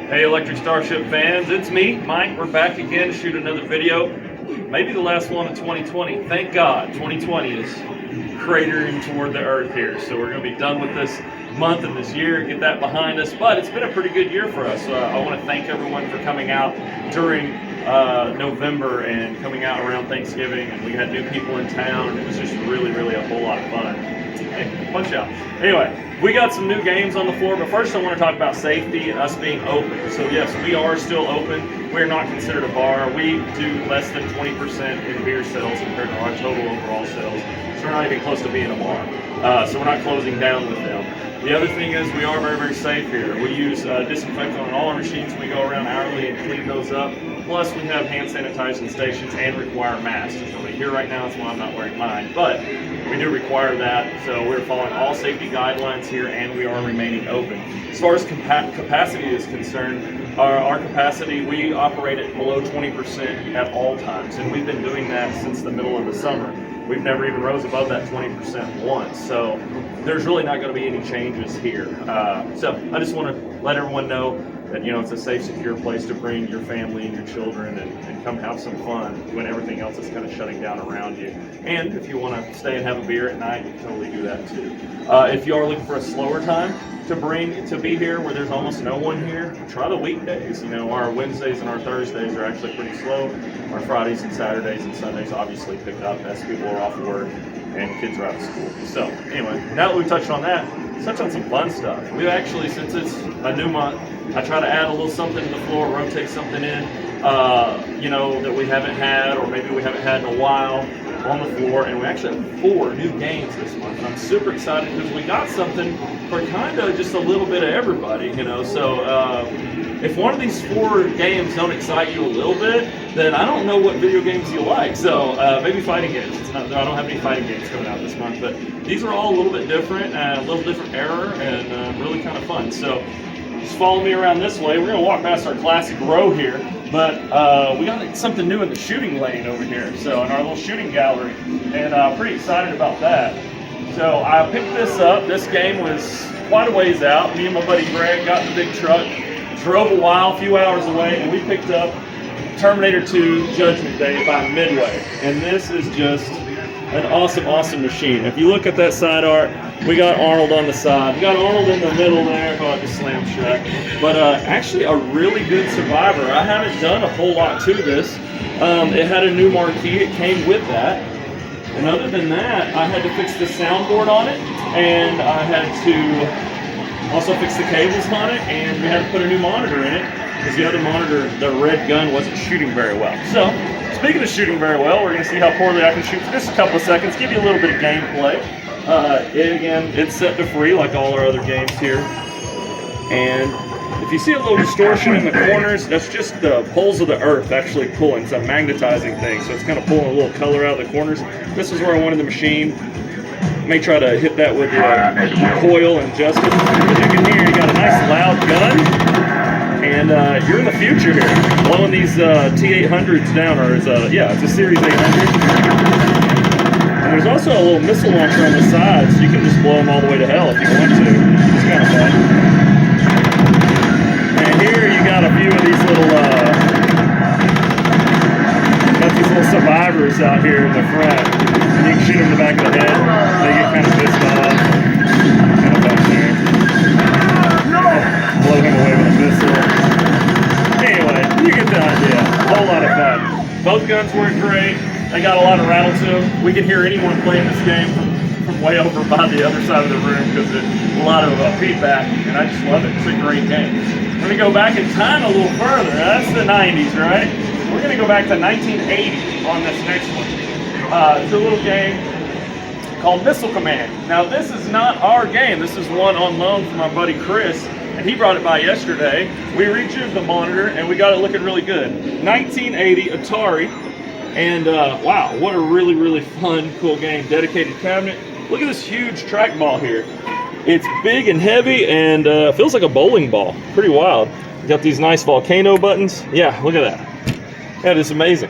Hey Electric Starship fans, it's me, Mike. We're back again to shoot another video. Maybe the last one of 2020. Thank God, 2020 is cratering toward the earth here. So we're going to be done with this month and this year, get that behind us. But it's been a pretty good year for us. I want to thank everyone for coming out during November and coming out around Thanksgiving. And we had new people in town. And it was just really a whole lot of fun. Hey, punch out. Anyway, we got some new games on the floor, but first I want to talk about safety and us being open. So yes, we are still open. We're not considered a bar. We do less than 20% in beer sales compared to our total overall sales. So we're not even close to being a bar. So we're not closing down with them. The other thing is we are very safe here. We use disinfectant on all our machines. We go around hourly and clean those up. Plus we have hand sanitizing stations and require masks. There's nobody here right now, that's why I'm not wearing mine. But we do require that, so we're following all safety guidelines here and we are remaining open. As far as capacity is concerned, our capacity, we operate at below 20% at all times, and we've been doing that since the middle of the summer. We've never even rose above that 20% once, so there's really not going to be any changes here. So I just want to let everyone know that, you know, it's a safe, secure place to bring your family and your children and come have some fun when everything else is kind of shutting down around you. And if you want to stay and have a beer at night, you can totally do that too. If you are looking for a slower time to be here where there's almost no one here, try the weekdays. You know, our Wednesdays and our Thursdays are actually pretty slow. Our Fridays and Saturdays and Sundays obviously pick up as people are off work and kids are out of school. So anyway, now that we've touched on that, let's touch on some fun stuff. We've actually, since it's a new month, I try to add a little something to the floor, rotate something in, you know, that we haven't had or maybe we haven't had in a while on the floor. And we actually have 4 new games this month. And I'm super excited because we got something for kind of just a little bit of everybody, you know. So if one of these 4 games don't excite you a little bit, then I don't know what video games you like. So maybe fighting games. I don't have any fighting games coming out this month, but these are all a little bit different, a little different era, and really kind of fun. So just follow me around this way. We're going to walk past our classic row here, but we got something new in the shooting lane over here, so in our little shooting gallery, and I'm pretty excited about that. So I picked this up. This game was quite a ways out. Me and my buddy Greg got in the big truck, drove a few hours away, and we picked up Terminator 2 Judgment Day by Midway, and this is just an awesome machine. If you look at that side art, we got Arnold on the side. We got Arnold in the middle there. Oh, it just slammed shut. But actually a really good survivor. I haven't done a whole lot to this. It had a new marquee. It came with that. And other than that, I had to fix the soundboard on it, and I had to also fix the cables on it, and we had to put a new monitor in it because the other monitor, the red gun, wasn't shooting very well. So, speaking of shooting very well, we're going to see how poorly I can shoot for just a couple of seconds, give you a little bit of gameplay. It's set to free like all our other games here. And if you see a little distortion in the corners, that's just the poles of the earth actually pulling. It's a magnetizing thing, so it's kind of pulling a little color out of the corners. This is where I wanted the machine. May try to hit that with the coil and adjust it. As you can hear, you got a nice loud gun. And you're in the future here, blowing these T-800s down, or it's a Series 800. And there's also a little missile launcher on the side, so you can just blow them all the way to hell if you want to. It's kind of fun. And here you got a few of these little survivors out here in the front. And you can shoot them in the back of the head. They get kind of pissed off. Kind of fun there. Blow him away with a missile. Anyway, you get the idea. A whole lot of fun. Both guns work great. They got a lot of rattle to them. We can hear anyone playing this game from way over by the other side of the room because there's a lot of feedback, and I just love it. It's a great game. We're going to go back in time a little further. That's the 90s, right? We're going to go back to 1980 on this next one. It's a little game called Missile Command. Now, this is not our game. This is one on loan from our buddy Chris, and he brought it by yesterday. We rejigged the monitor, and we got it looking really good. 1980 Atari, and wow, what a really fun, cool game. Dedicated cabinet. Look at this huge trackball here. It's big and heavy, and feels like a bowling ball. Pretty wild. Got these nice volcano buttons. Yeah, look at that. That is amazing.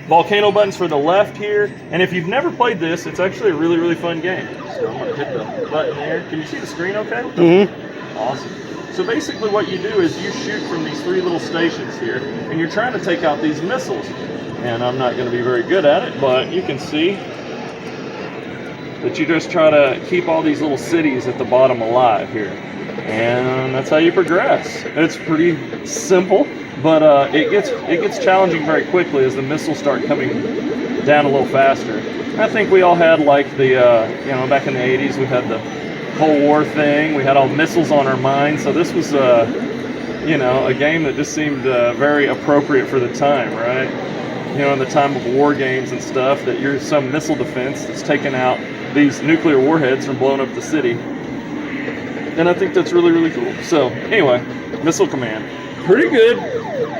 Volcano buttons for the left here, and if you've never played this, it's actually a really fun game. So I'm going to hit the button there. Can you see the screen okay? Mm-hmm. Awesome. So basically what you do is you shoot from these 3 little stations here, and you're trying to take out these missiles. And I'm not going to be very good at it, but you can see that you just try to keep all these little cities at the bottom alive here. And that's how you progress. It's pretty simple, but it gets challenging very quickly as the missiles start coming down a little faster. I think we all had like the, you know, back in the 80s we had the Cold War thing. We had all missiles on our minds, so this was, you know, a game that just seemed very appropriate for the time, right? You know, in the time of war games and stuff, that you're some missile defense that's taking out these nuclear warheads from blowing up the city. And I think that's really, really cool. So, anyway, Missile Command. Pretty good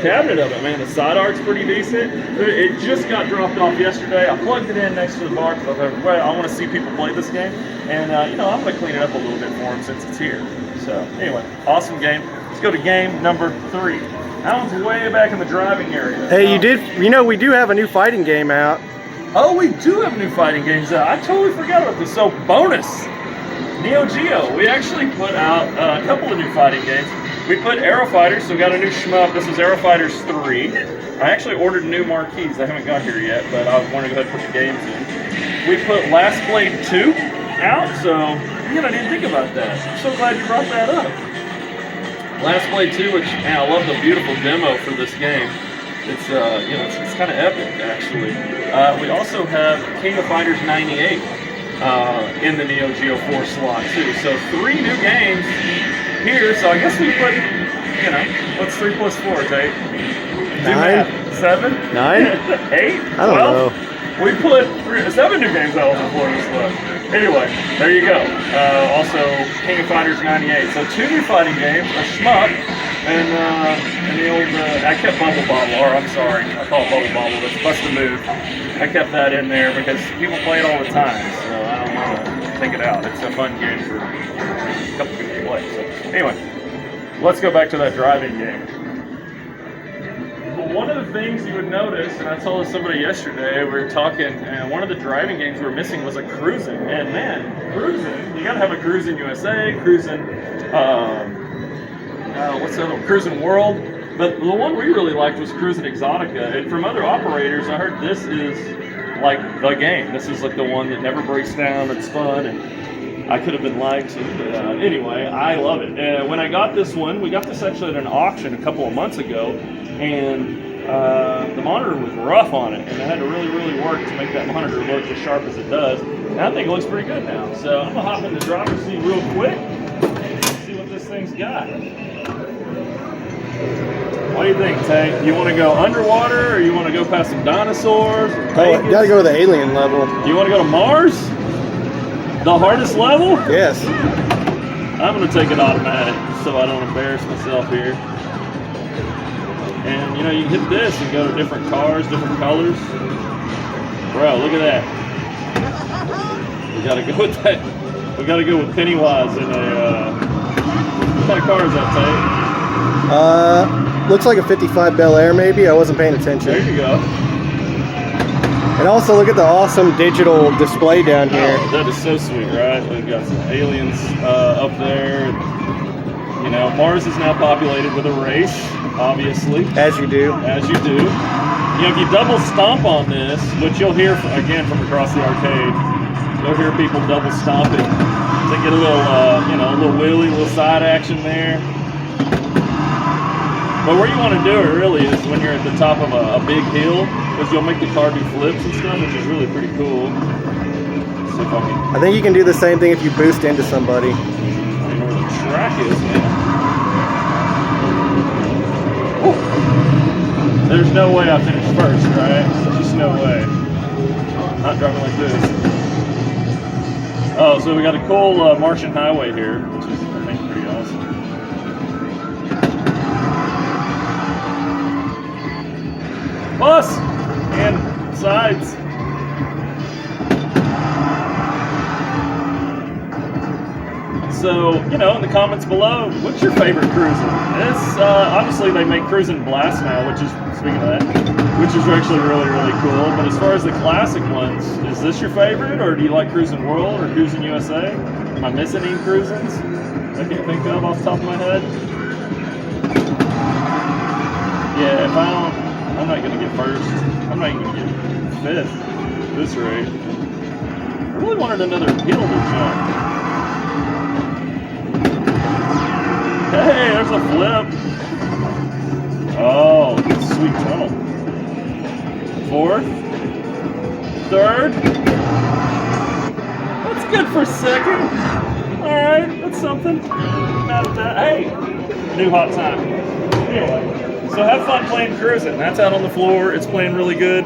cabinet of it, man. The side art's pretty decent. It just got dropped off yesterday. I plugged it in next to the bar because I thought, well, I want to see people play this game. And, you know, I'm going to clean it up a little bit for them since it's here. So, anyway, awesome game. Let's go to game number 3. That one's way back in the driving area. Hey, you know, we do have a new fighting game out. Oh, we do have new fighting games out. I totally forgot about this. So, bonus, Neo Geo. We actually put out a couple of new fighting games. We put Aero Fighters, so we got a new shmup. This is Aero Fighters 3. I actually ordered new marquees. I haven't got here yet, but I want to go ahead and put the games in. We put Last Blade 2 out, so, man, I didn't think about that. I'm so glad you brought that up. Last Blade 2, which, man, I love the beautiful demo for this game. It's, you know, it's kind of epic, actually. We also have King of Fighters 98 in the Neo Geo 4 slot, too. So 3 new games here. So I guess we put, you know, what's 3 plus 4, Tate? 9? 7? 9? 8? I don't know. We put 7 new games out on the floor this month. Anyway, there you go. Also, King of Fighters 98. So 2 new fighting games, a shmup, and the old, I kept Bubble Bobble, or I'm sorry, I call it Bubble Bobble, that's Bust a Move. I kept that in there because people play it all the time, so I don't want to take it out. It's a fun game for a couple people to play. So anyway, let's go back to that driving game. One of the things you would notice, and I told somebody yesterday, we were talking, and one of the driving games we were missing was a cruising. And man, cruising, you gotta have a Cruising USA, cruising, what's the other one? Cruising World. But the one we really liked was Cruising Exotica. And from other operators, I heard this is like the game. This is like the one that never breaks down, it's fun, and I could have been lied to, but anyway, I love it. When I got this one, we got this actually at an auction a couple of months ago, and the monitor was rough on it, and I had to really, really work to make that monitor look as sharp as it does. And I think it looks pretty good now. So I'm gonna hop in the driver's seat real quick and see what this thing's got. What do you think, Tay? You want to go underwater, or you want to go past some dinosaurs? Oh, you gotta go to the alien level. You want to go to Mars? The hardest level? Yes. I'm going to take it automatic so I don't embarrass myself here. And, you know, you can hit this and go to different cars, different colors. Bro, look at that. We got to go with that. We got to go with Pennywise in a, what kind of car is that, Tate? Looks like a 55 Bel Air maybe. I wasn't paying attention. There you go. And also look at the awesome digital display down here. Oh, that is so sweet, right? We've got some aliens up there. You know, Mars is now populated with a race, obviously. As you do. As you do. You know, if you double stomp on this, which you'll hear, again, from across the arcade, you'll hear people double stomping to get a little, you know, a little wheelie, a little side action there. But where you want to do it really is when you're at the top of a big hill, because you'll make the car do flips and stuff, which is really pretty cool. Let's see if I think you can do the same thing if you boost into somebody. I don't know where the track is, man. Woo. There's no way I finished first, right? There's just no way. Not driving like this. Oh, so we got a cool Martian highway here, which is, I think, pretty awesome. Bus and sides. So, you know, in the comments below, what's your favorite cruising? This, obviously they make Cruising Blast now, which is, speaking of that, which is actually really, really cool. But as far as the classic ones, is this your favorite, or do you like Cruising World or Cruising USA? Am I missing any cruisings? I can't think of off the top of my head. Yeah, if I don't, I'm not gonna get first. I'm not even gonna get fifth at this rate. I really wanted another hill to jump. Hey, there's a flip. Oh, sweet tunnel. Fourth. Third. That's good for second. Alright, that's something. Not that. Hey, new hot time. Anyway, so have fun playing cruising. That's out on the floor. It's playing really good.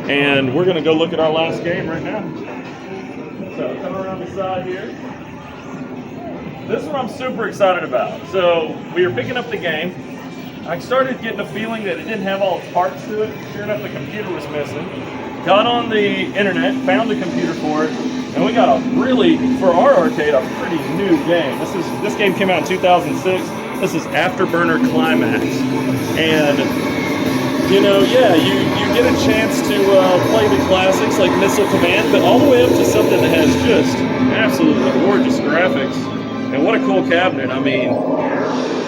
And we're going to go look at our last game right now. So come around the side here. This is what I'm super excited about. So we were picking up the game. I started getting a feeling that it didn't have all its parts to it. Sure enough, the computer was missing. Got on the internet, found the computer for it, and we got a really, for our arcade, a pretty new game. This game came out in 2006. This is Afterburner Climax. And, you know, yeah, you get a chance to play the classics like Missile Command, but all the way up to something that has just absolutely gorgeous graphics. And what a cool cabinet. I mean,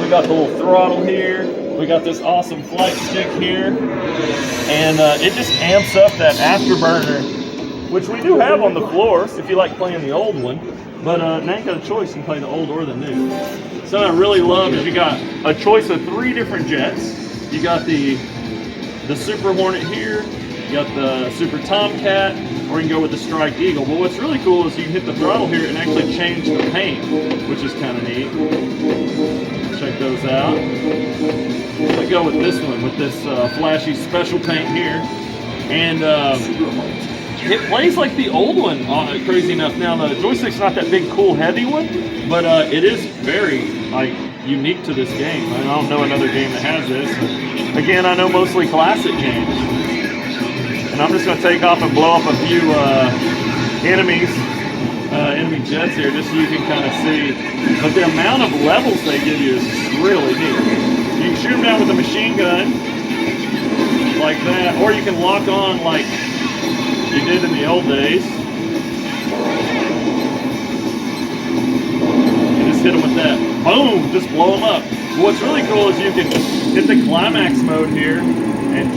we got the little throttle here. We got this awesome flight stick here. And it just amps up that Afterburner, which we do have on the floor if you like playing the old one. But now you got a choice, you can play the old or the new. Something I really love is you got a choice of 3 different jets. You got the Super Hornet here, you got the Super Tomcat, or you can go with the Strike Eagle. But what's really cool is you can hit the throttle here and actually change the paint, which is kind of neat. Check those out. I go with this one, with this flashy special paint here. And it plays like the old one, crazy enough. Now, the joystick's not that big, cool, heavy one, but it is very, like, unique to this game. I don't know another game that has this. Again, I know mostly classic games. And I'm just going to take off and blow up a few enemy jets here, just so you can kind of see. But the amount of levels they give you is really neat. You can shoot them down with a machine gun, like that, or you can lock on like you did in the old days. And just hit them with that. Boom! Just blow them up. But what's really cool is you can hit the climax mode here and,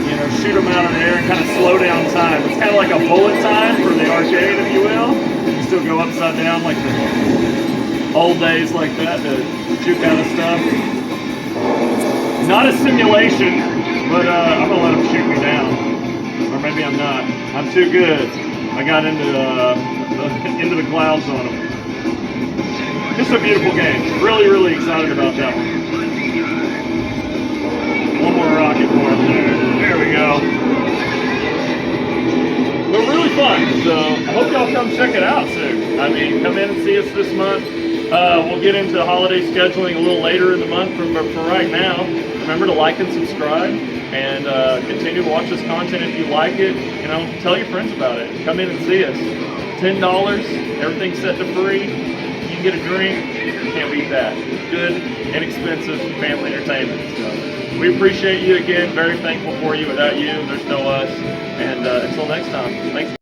you know, shoot them out of the air and kind of slow down time. It's kind of like a bullet time for the arcade, if you will. You still go upside down like the old days like that to shoot kind of stuff. Not a simulation, but I'm gonna let them shoot me down. Or maybe I'm not. I'm too good. I got into the clouds on them. Just a beautiful game. Really, really excited about that one. One more rocket for him there. There we go. But really fun. So I hope y'all come check it out soon. I mean, come in and see us this month. We'll get into holiday scheduling a little later in the month, but for right now, remember to like and subscribe, and continue to watch this content if you like it. You know, tell your friends about it. Come in and see us. $10, everything's set to free. You can get a drink. Can't beat that. Good, inexpensive family entertainment. So we appreciate you again. Very thankful for you. Without you, there's no us. And until next time, thanks.